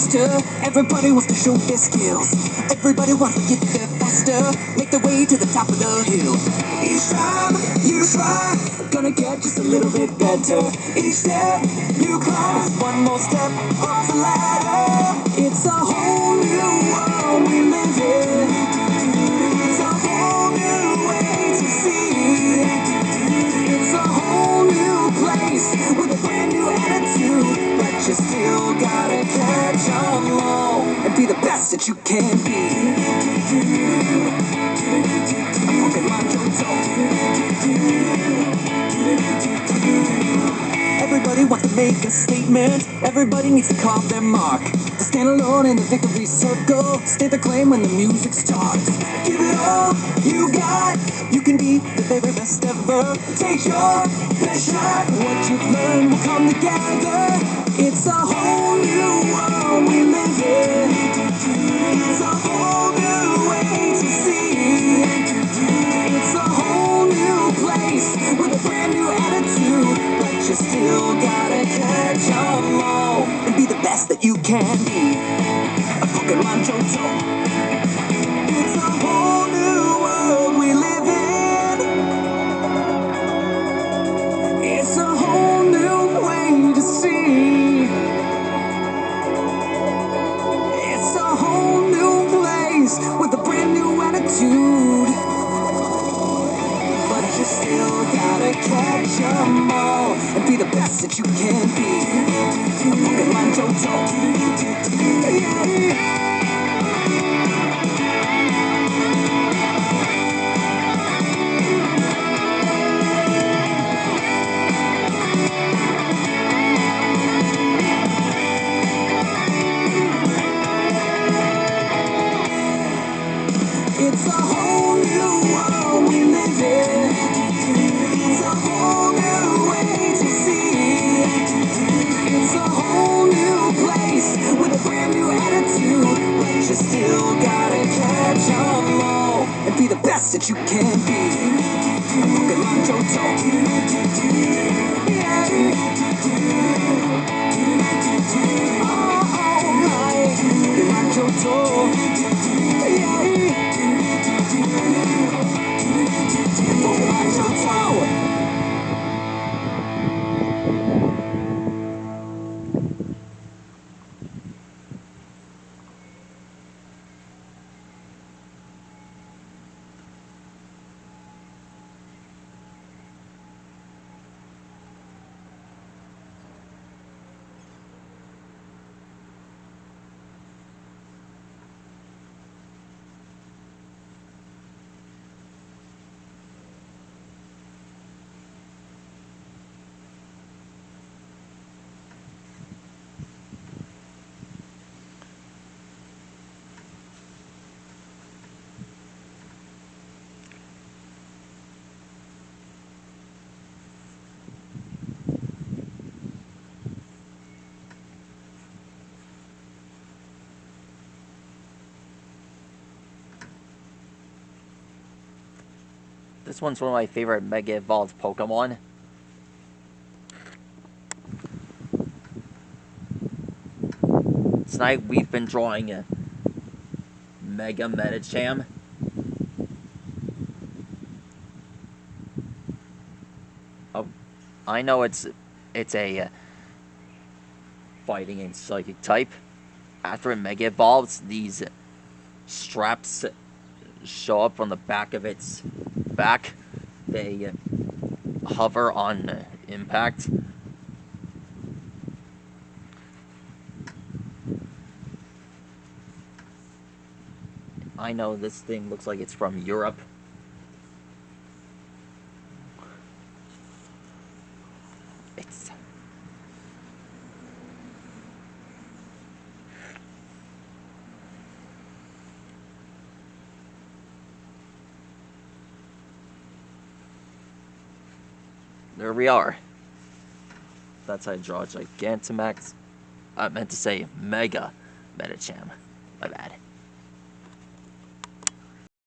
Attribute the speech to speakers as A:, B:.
A: master. Everybody wants to show their skills. Everybody wants to get there faster. Make their way to the top of the hill. Each time you try, gonna get just a little bit better. Each step you climb is one more step up the ladder. It's a whole new world we live in. It's a whole new way to see. It's a whole new place with a brand new attitude. But you still gotta catch 'em all and be the best that you can be. Everybody wants to make a statement. Everybody needs to carve their mark. To stand alone in the victory circle. State the claim when the music starts. Give it all you got. You can be the very best ever. Take your best shot. What you've learned will come together. It's a whole new world we live in. It's a whole new way to see. It's a whole new place with a brand new attitude. But you still gotta catch 'em all and be the best that you can be. A Pokemon Johto. It's a whole new world we live in. It's a whole new way to see. It's a whole new place with a brand new attitude. But you still gotta catch 'em all and be the best that you can be. A Pokemon Johto. Yeah. It's a whole new world we live in. It's a whole new way to see. It's a whole new place with a brand new attitude. But you still gotta catch 'em all and be the best that you can be. A Pokemon Johto. Yeah. Oh, my. Pokemon Johto. Yeah.
B: This one's one of my favorite Mega Evolved Pokemon. Tonight we've been drawing a Mega Medicham. Oh, I know it's a fighting and psychic type. After it Mega Evolves, these straps show up on the back of its back. They hover on impact. I know this thing looks like it's from Europe. It's there we are. That's how I draw Gigantamax. I meant to say Mega Medicham. My bad.